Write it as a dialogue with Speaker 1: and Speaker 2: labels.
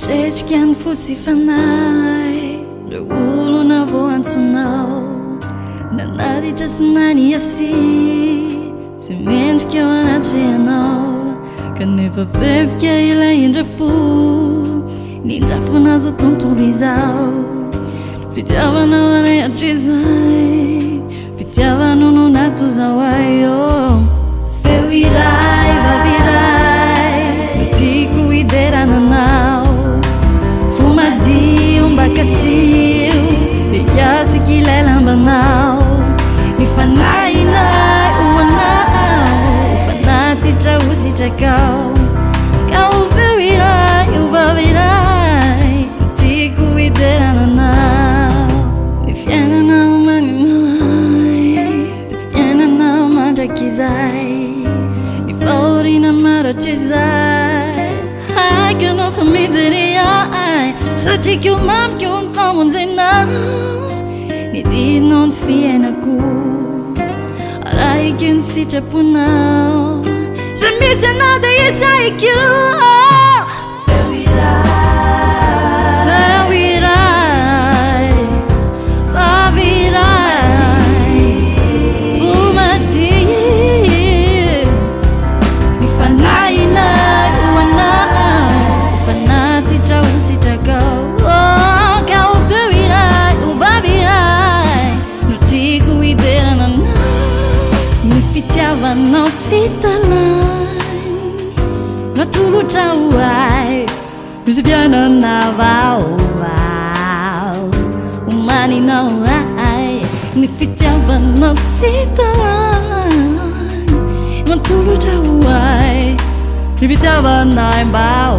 Speaker 1: Ketriky fotsy fanay ndre olona vao antsonao nanaritra sy naniasy sy mendrika ao anaty anao kanefa vevika ilay indra fo nindrafonazo tontolo izao fitiavanao anay hatrizay fitiavanao no natozao ayo feo iray vaviray tiako hiderananao fumadio mbakatsio ikasiky ilay lambanao mifanainay oanao fanatitra ositrakao kao feo iray vaviray tiako hiderananao ny fiainanao maninay ny fiainanao mandrakizay ny faorina maratrizay haiko fa misery ay satria keo mamiko ny famonjenao ny dinao ny fiainako araiky ny sitraponao sa misy anao da isaiko feo iray vaviray fumadio mifanainay oanao fanatitra ositrakao kao feo iray vaviray no tiako hiderananao ny fitiavanao tsy talany natolotra hoay misy fiainana vaovao omaninao ay ny fitiavanao tsy talany natolotra hoay ny fitiavanao mbao